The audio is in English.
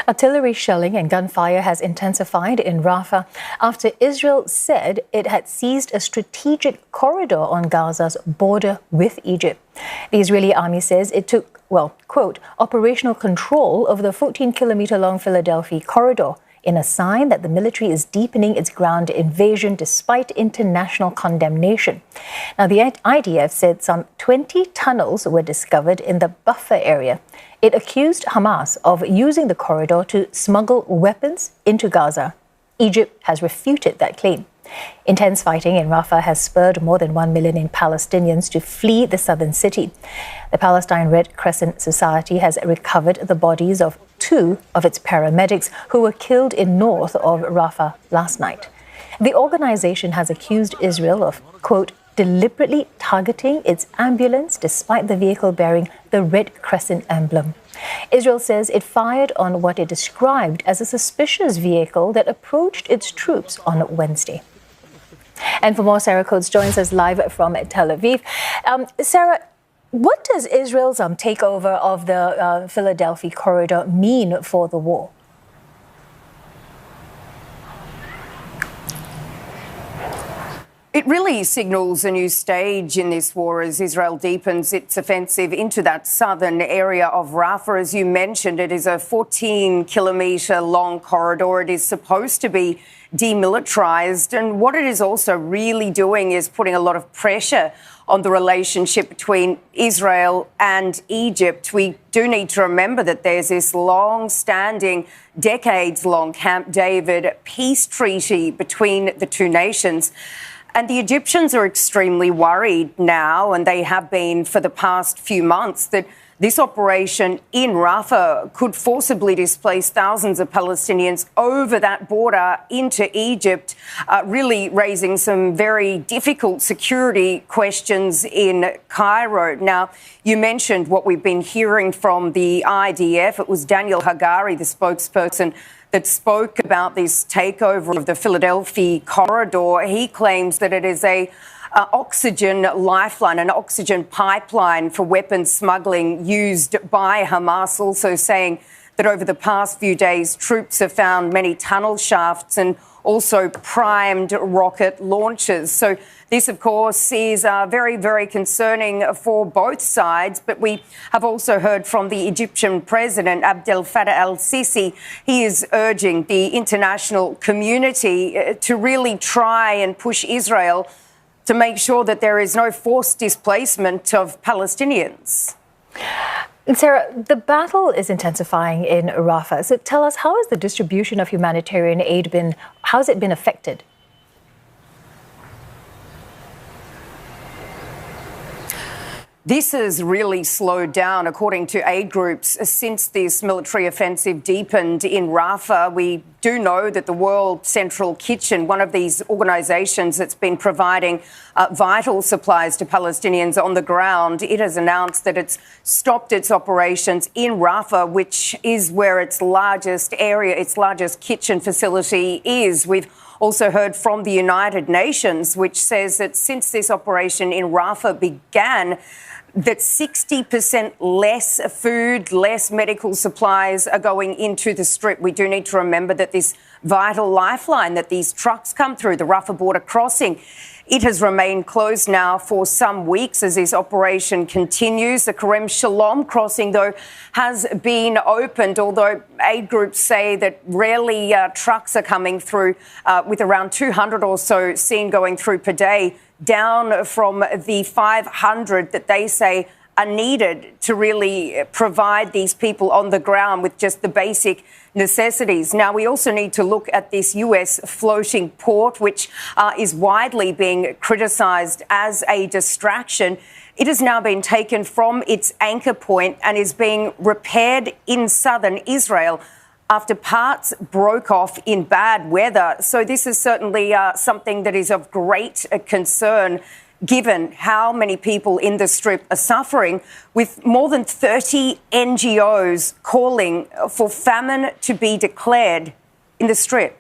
Artillery shelling and gunfire has intensified in Rafah after Israel said it had seized a strategic corridor on Gaza's border with Egypt. The Israeli army says it took, quote, operational control of the 14-kilometer-long Philadelphia corridor in a sign that the military is deepening its ground invasion despite international condemnation. Now, the IDF said some 20 tunnels were discovered in the buffer area. It accused Hamas of using the corridor to smuggle weapons into Gaza. Egypt has refuted that claim. Intense fighting in Rafah has spurred more than 1 million Palestinians to flee the southern city. The Palestine Red Crescent Society has recovered the bodies of 2 of its paramedics who were killed in north of Rafah last night. The organization has accused Israel of, quote, deliberately targeting its ambulance despite the vehicle bearing the Red Crescent emblem. Israel says it fired on what it described as a suspicious vehicle that approached its troops on Wednesday. And for more, Sarah Coates joins us live from Tel Aviv. Sarah, what does Israel's takeover of the Philadelphia corridor mean for the war? It really signals a new stage in this war as Israel deepens its offensive into that southern area of Rafah. As you mentioned, it is a 14-kilometre long corridor. It is supposed to be demilitarised. And what it is also really doing is putting a lot of pressure on the relationship between Israel and Egypt. We do need to remember that there's this long-standing, decades-long Camp David peace treaty between the two nations. And the Egyptians are extremely worried now, and they have been for the past few months, that this operation in Rafah could forcibly displace thousands of Palestinians over that border into Egypt, really raising some very difficult security questions in Cairo. Now, you mentioned what we've been hearing from the IDF. It was Daniel Hagari, the spokesperson, that spoke about this takeover of the Philadelphia corridor. He claims that it is a oxygen lifeline, an oxygen pipeline for weapons smuggling used by Hamas, also saying that over the past few days, troops have found many tunnel shafts and also primed rocket launchers. So this, of course, is very, very concerning for both sides. But we have also heard from the Egyptian president, Abdel Fattah el-Sisi. He is urging the international community to really try and push Israel to make sure that there is no forced displacement of Palestinians. Sarah, the battle is intensifying in Rafah. So tell us, how has the distribution of humanitarian aid been, how has it been affected? This has really slowed down, according to aid groups, since this military offensive deepened in Rafah. We do know that the World Central Kitchen, one of these organisations that's been providing vital supplies to Palestinians on the ground, it has announced that it's stopped its operations in Rafah, which is where its largest area, its largest kitchen facility is. We've also heard from the United Nations, which says that since this operation in Rafah began, that 60% less food, less medical supplies are going into the strip. We do need to remember that this vital lifeline that these trucks come through, the Rafah border crossing, it has remained closed now for some weeks as this operation continues. The Kerem Shalom crossing, though, has been opened, although aid groups say that rarely trucks are coming through, with around 200 or so seen going through per day, down from the 500 that they say are needed to really provide these people on the ground with just the basic necessities. Now, we also need to look at this US floating port, which is widely being criticised as a distraction. It has now been taken from its anchor point and is being repaired in southern Israel after parts broke off in bad weather. So this is certainly something that is of great concern, given how many people in the Strip are suffering, with more than 30 NGOs calling for famine to be declared in the Strip.